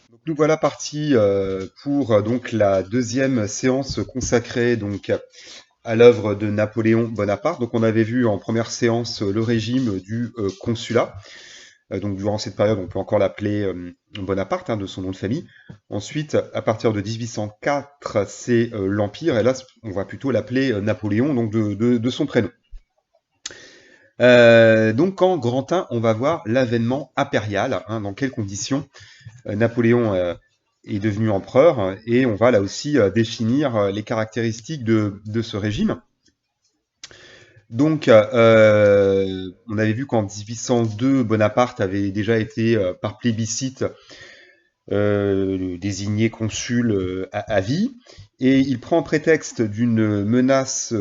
Donc nous voilà partis pour donc la deuxième séance consacrée donc à l'œuvre de Napoléon Bonaparte. Donc on avait vu en première séance le régime du consulat. Donc durant cette période, on peut encore l'appeler Bonaparte, hein, de son nom de famille. Ensuite, à partir de 1804, c'est l'Empire, et là on va plutôt l'appeler Napoléon, donc de son prénom. Donc en grand 1, on va voir l'avènement impérial, hein, dans quelles conditions Napoléon est devenu empereur, et on va là aussi définir les caractéristiques de ce régime. Donc, on avait vu qu'en 1802, Bonaparte avait déjà été, par plébiscite, désigné consul à vie, et il prend prétexte d'une menace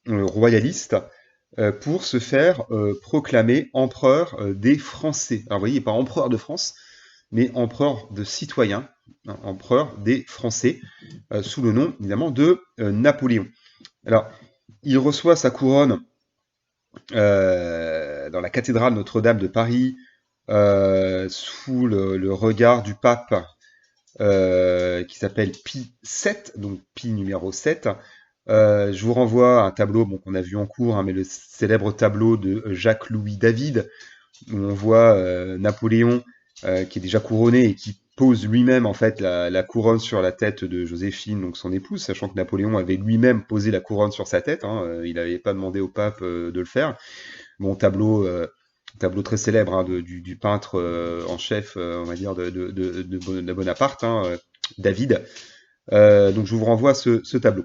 royaliste pour se faire proclamer empereur des Français. Alors vous voyez, pas empereur de France, mais empereur de citoyens, hein, empereur des Français, sous le nom évidemment de Napoléon. Alors, il reçoit sa couronne dans la cathédrale Notre-Dame de Paris, sous le regard du pape qui s'appelle Pie VII, donc Pie numéro 7. Je vous renvoie à un tableau bon, qu'on a vu en cours, hein, mais le célèbre tableau de Jacques-Louis David, où on voit Napoléon qui est déjà couronné et qui pose lui-même en fait la couronne sur la tête de Joséphine, donc son épouse, sachant que Napoléon avait lui-même posé la couronne sur sa tête, hein, il n'avait pas demandé au pape de le faire. Bon, tableau très célèbre, hein, du peintre en chef, on va dire, de Bonaparte, hein, David. Donc je vous renvoie à ce tableau.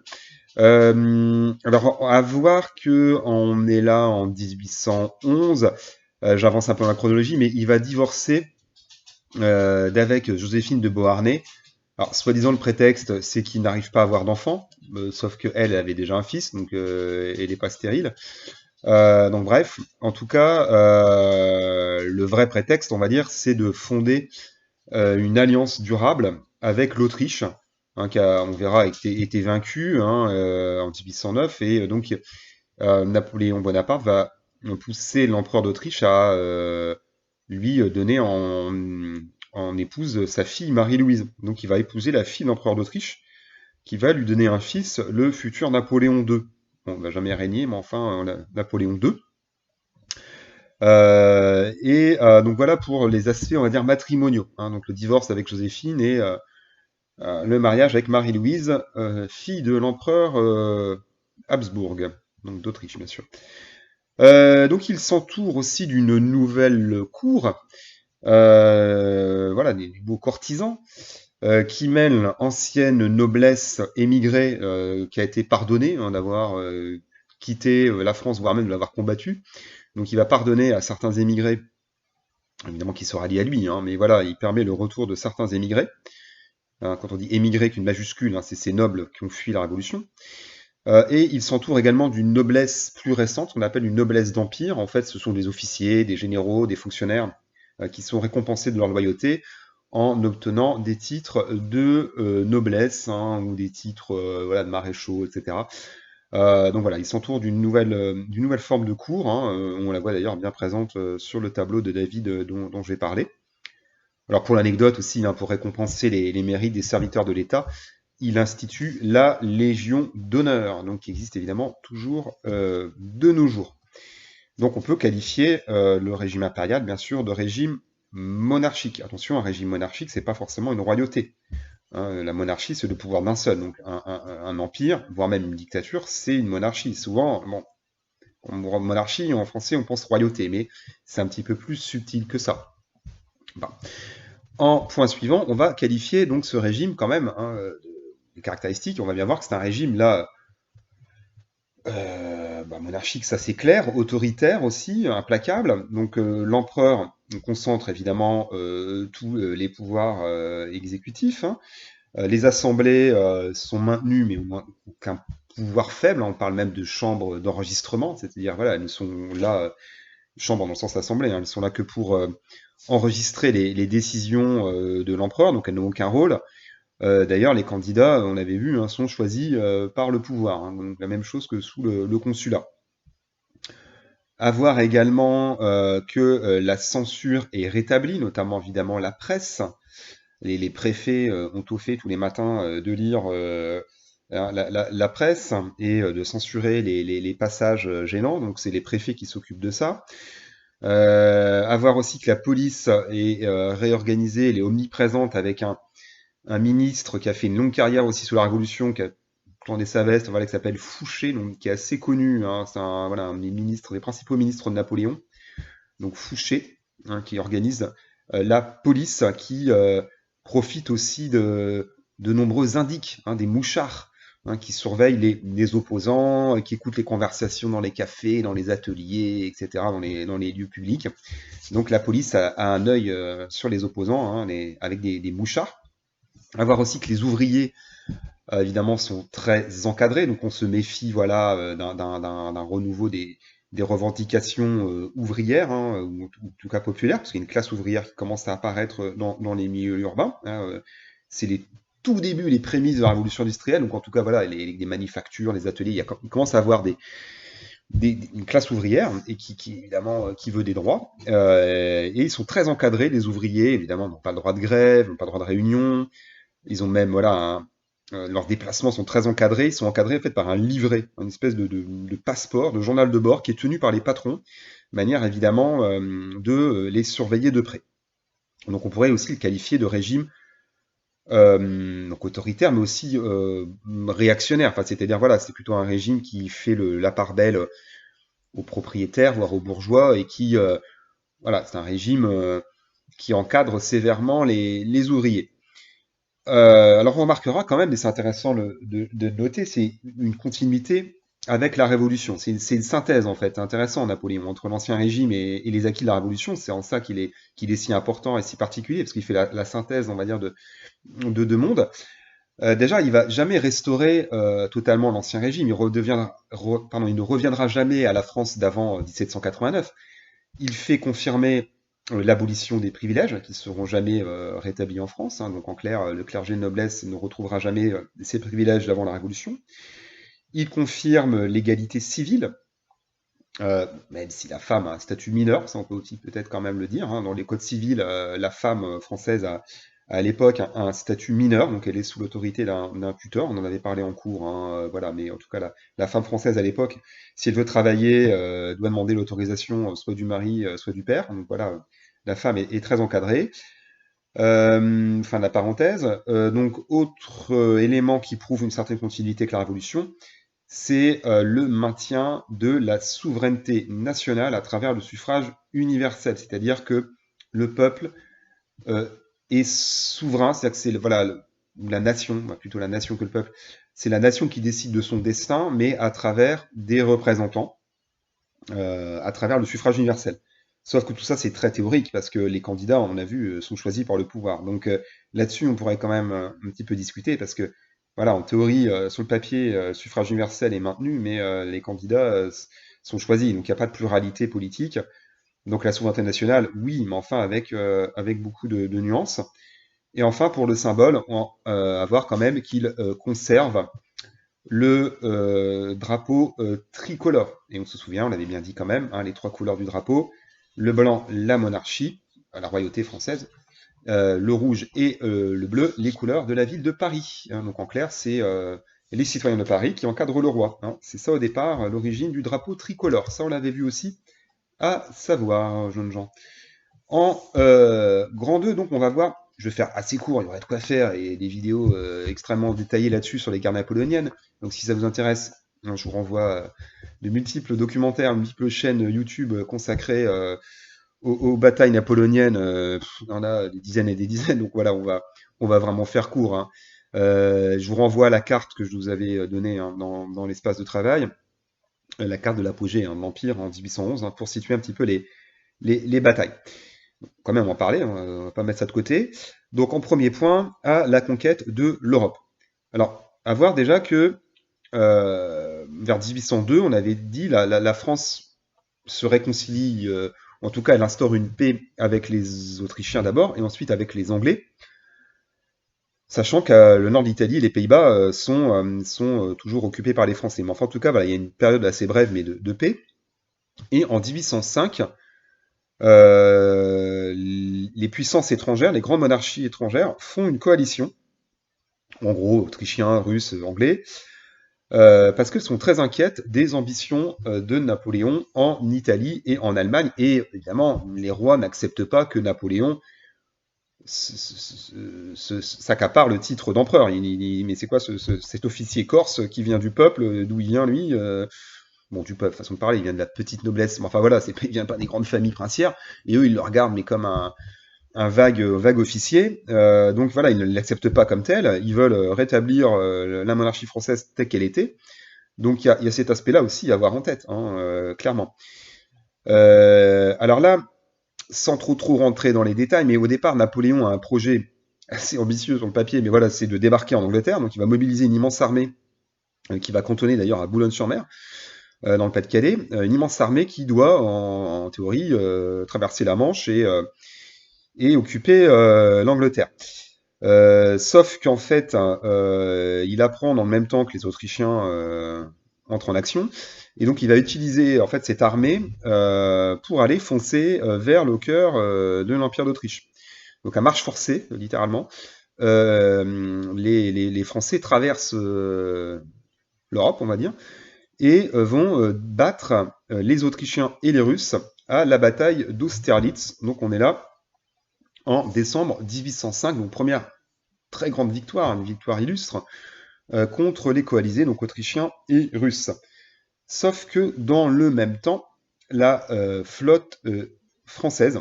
Alors, à voir que on est là en 1811, j'avance un peu dans la chronologie, mais il va divorcer d'avec Joséphine de Beauharnais. Alors, soi-disant, le prétexte, c'est qu'il n'arrive pas à avoir d'enfant, sauf qu'elle avait déjà un fils, donc elle n'est pas stérile. Donc bref, en tout cas, le vrai prétexte, on va dire, c'est de fonder une alliance durable avec l'Autriche, hein, qui a, on verra, été vaincue, hein, en 1809, et donc Napoléon Bonaparte va pousser l'empereur d'Autriche à lui donner en épouse sa fille Marie-Louise. Donc il va épouser la fille de l'empereur d'Autriche, qui va lui donner un fils, le futur Napoléon II. Bon, il va jamais régner, mais enfin, Napoléon II. Donc voilà pour les aspects, on va dire, matrimoniaux, hein, donc le divorce avec Joséphine et le mariage avec Marie-Louise, fille de l'empereur Habsbourg, donc d'Autriche, bien sûr. Donc il s'entoure aussi d'une nouvelle cour, voilà, des beaux courtisans, qui mêlent ancienne noblesse émigrée, qui a été pardonnée, hein, d'avoir quitté la France, voire même de l'avoir combattue. Donc il va pardonner à certains émigrés, évidemment qui se rallient à lui, hein, mais voilà, il permet le retour de certains émigrés. Hein, quand on dit émigrés qu'une majuscule, hein, c'est ces nobles qui ont fui la Révolution. Et il s'entoure également d'une noblesse plus récente, qu'on appelle une noblesse d'empire. En fait, ce sont des officiers, des généraux, des fonctionnaires qui sont récompensés de leur loyauté en obtenant des titres de noblesse, hein, ou des titres voilà, de maréchaux, etc. Donc voilà, il s'entoure d'une nouvelle forme de cour, hein, on la voit d'ailleurs bien présente sur le tableau de David dont je vais parler. Alors pour l'anecdote aussi, hein, pour récompenser les mérites des serviteurs de l'État, il institue la Légion d'honneur, donc qui existe évidemment toujours de nos jours. Donc on peut qualifier le régime impérial, bien sûr, de régime monarchique. Attention, un régime monarchique, c'est pas forcément une royauté. Hein, la monarchie, c'est le pouvoir d'un seul. Donc un empire, voire même une dictature, c'est une monarchie. Souvent, bon, en monarchie, en français, on pense royauté, mais c'est un petit peu plus subtil que ça. Bon. En point suivant, on va qualifier donc ce régime quand même, hein, des caractéristiques. On va bien voir que c'est un régime là monarchique, ça c'est clair, autoritaire aussi, implacable. Donc l'empereur concentre évidemment tous les pouvoirs exécutifs, hein. Les assemblées sont maintenues, mais au moins aucun pouvoir faible. On parle même de chambres d'enregistrement, c'est-à-dire voilà, elles sont là, chambres dans le sens assemblée, hein, elles sont là que pour enregistrer les décisions de l'empereur, donc elles n'ont aucun rôle. D'ailleurs, les candidats, on avait vu, hein, sont choisis par le pouvoir, hein, donc la même chose que sous le consulat. À voir également que la censure est rétablie, notamment évidemment la presse. les préfets ont tout fait tous les matins de lire la presse et de censurer les passages gênants. Donc c'est les préfets qui s'occupent de ça. À voir aussi que la police est réorganisée, elle est omniprésente avec un ministre qui a fait une longue carrière aussi sous la Révolution, qui a planté sa veste, voilà, qui s'appelle Fouché, donc qui est assez connu. Hein, c'est voilà, un des ministres, des principaux ministres de Napoléon, donc Fouché, hein, qui organise la police, qui profite aussi de nombreux indiques, hein, des mouchards, hein, qui surveillent les opposants, qui écoutent les conversations dans les cafés, dans les ateliers, etc., dans les lieux publics. Donc la police a un œil sur les opposants, hein, avec des mouchards. À voir aussi que les ouvriers, évidemment, sont très encadrés, donc on se méfie, voilà, d'un renouveau des revendications ouvrières, hein, ou en tout cas populaires, parce qu'il y a une classe ouvrière qui commence à apparaître dans les milieux urbains. Hein, c'est les tout débuts, les prémices de la révolution industrielle, donc en tout cas, voilà, les manufactures, les ateliers, il commence à avoir une classe ouvrière et qui évidemment qui veut des droits et ils sont très encadrés, les ouvriers évidemment n'ont pas le droit de grève, n'ont pas le droit de réunion, ils ont même, voilà, leurs déplacements sont très encadrés. Ils sont encadrés en fait par un livret, une espèce de passeport, de journal de bord qui est tenu par les patrons, de manière évidemment de les surveiller de près. Donc on pourrait aussi le qualifier de régime donc autoritaire, mais aussi réactionnaire. Enfin, c'est-à-dire, voilà, c'est plutôt un régime qui fait la part belle aux propriétaires, voire aux bourgeois, et qui, voilà, c'est un régime qui encadre sévèrement les ouvriers. Alors on remarquera quand même, et c'est intéressant de noter, c'est une continuité avec la Révolution. C'est une synthèse en fait, intéressant Napoléon, entre l'ancien régime et les acquis de la Révolution. C'est en ça qu'il est si important et si particulier, parce qu'il fait la synthèse, on va dire, de deux mondes. Déjà, il va jamais restaurer totalement l'ancien régime. Il ne reviendra jamais à la France d'avant 1789. Il fait confirmer l'abolition des privilèges, qui ne seront jamais rétablis en France. Hein. Donc en clair, le clergé de noblesse ne retrouvera jamais ses privilèges d'avant la Révolution. Il confirme l'égalité civile, même si la femme a un statut mineur, ça on peut aussi peut-être quand même le dire. Hein. Dans les codes civils, la femme française a à l'époque un statut mineur, donc elle est sous l'autorité d'un tuteur, on en avait parlé en cours, hein, voilà, mais en tout cas la femme française à l'époque, si elle veut travailler, doit demander l'autorisation soit du mari, soit du père, donc voilà, la femme est très encadrée. Fin de la parenthèse. Donc autre élément qui prouve une certaine continuité avec la Révolution, c'est le maintien de la souveraineté nationale à travers le suffrage universel, c'est-à-dire que le peuple euh, est souverain, c'est-à-dire que c'est voilà, la nation, plutôt la nation que le peuple, c'est la nation qui décide de son destin, mais à travers des représentants, à travers le suffrage universel. Sauf que tout ça, c'est très théorique, parce que les candidats, on a vu, sont choisis par le pouvoir. Donc là-dessus, on pourrait quand même un petit peu discuter, parce que, voilà, en théorie, sur le papier, suffrage universel est maintenu, mais les candidats sont choisis, donc il n'y a pas de pluralité politique. Donc la souveraineté nationale, oui, mais enfin avec beaucoup de nuances. Et enfin, pour le symbole, à voir quand même qu'il conserve le drapeau tricolore. Et on se souvient, on l'avait bien dit quand même, hein, les trois couleurs du drapeau, le blanc, la monarchie, la royauté française, le rouge et le bleu, les couleurs de la ville de Paris. Hein. Donc en clair, c'est les citoyens de Paris qui encadrent le roi. Hein. C'est ça au départ, l'origine du drapeau tricolore. Ça, on l'avait vu aussi à savoir, jeunes gens. En grand 2, donc on va voir, je vais faire assez court, il y aurait de quoi faire, et des vidéos extrêmement détaillées là-dessus sur les guerres napoléoniennes. Donc si ça vous intéresse, je vous renvoie de multiples documentaires, multiples chaînes YouTube consacrées aux batailles napoléoniennes. Il y en a des dizaines et des dizaines, donc voilà, on va vraiment faire court. Hein. Je vous renvoie à la carte que je vous avais donnée hein, dans l'espace de travail, la carte de l'apogée hein, de l'Empire en 1811, hein, pour situer un petit peu les batailles. Quand même en parler, hein, on va pas mettre ça de côté. Donc en premier point, à la conquête de l'Europe. Alors, à voir déjà que vers 1802, on avait dit la France se réconcilie, en tout cas elle instaure une paix avec les Autrichiens d'abord, et ensuite avec les Anglais, sachant que le nord de l'Italie et les Pays-Bas sont toujours occupés par les Français. Mais enfin, en tout cas, voilà, il y a une période assez brève, mais de paix. Et en 1805, les puissances étrangères, les grandes monarchies étrangères font une coalition, en gros autrichiens, russes, anglais, parce qu'elles sont très inquiètes des ambitions de Napoléon en Italie et en Allemagne. Et évidemment, les rois n'acceptent pas que Napoléon s'accapare le titre d'empereur. Mais c'est quoi cet officier corse qui vient du peuple? D'où il vient, lui? Bon, du peuple, façon de parler, il vient de la petite noblesse. Mais enfin voilà, il vient pas des grandes familles princières. Et eux, ils le regardent mais comme un vague officier. Donc voilà, ils ne l'acceptent pas comme tel. Ils veulent rétablir la monarchie française telle qu'elle était. Donc il y a cet aspect-là aussi à avoir en tête, hein, clairement. Alors là, sans trop rentrer dans les détails, mais au départ, Napoléon a un projet assez ambitieux sur le papier, mais voilà, c'est de débarquer en Angleterre. Donc il va mobiliser une immense armée qui va cantonner d'ailleurs à Boulogne-sur-Mer, dans le Pas-de-Calais, une immense armée qui doit, en théorie, traverser la Manche et occuper l'Angleterre. Sauf qu'en fait, hein, il apprend dans le même temps que les Autrichiens entrent en action, et donc il va utiliser en fait cette armée pour aller foncer vers le cœur de l'Empire d'Autriche. Donc à marche forcée, littéralement, les Français traversent l'Europe, on va dire, et vont battre les Autrichiens et les Russes à la bataille d'Austerlitz. Donc on est là en décembre 1805, donc première très grande victoire, une victoire illustre, contre les coalisés, donc autrichiens et russes. Sauf que dans le même temps, la flotte française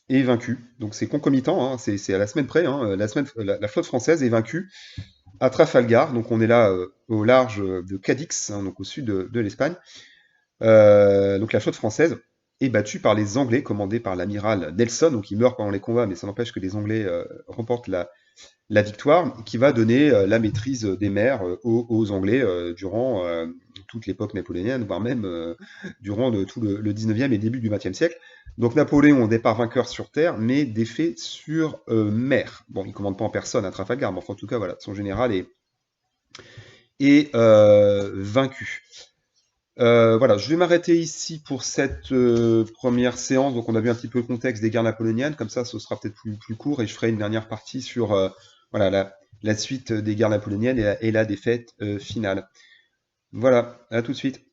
est vaincue. Donc c'est concomitant, hein, c'est à la semaine près. Hein, la flotte française est vaincue à Trafalgar. Donc on est là au large de Cadix, hein, donc au sud de l'Espagne. Donc la flotte française est battue par les Anglais, commandés par l'amiral Nelson. Donc il meurt pendant les combats, mais ça n'empêche que les Anglais remportent la victoire, qui va donner la maîtrise des mers aux Anglais durant toute l'époque napoléonienne, voire même durant tout le 19e et début du 20e siècle. Donc Napoléon, au départ vainqueur sur terre, mais défait sur mer. Bon, il ne commande pas en personne à Trafalgar, mais enfin, en tout cas, voilà, son général est vaincu. Voilà, je vais m'arrêter ici pour cette première séance. Donc, on a vu un petit peu le contexte des guerres napoléoniennes. Comme ça, ce sera peut-être plus court et je ferai une dernière partie sur voilà, la suite des guerres napoléoniennes et la défaite finale. Voilà, à tout de suite.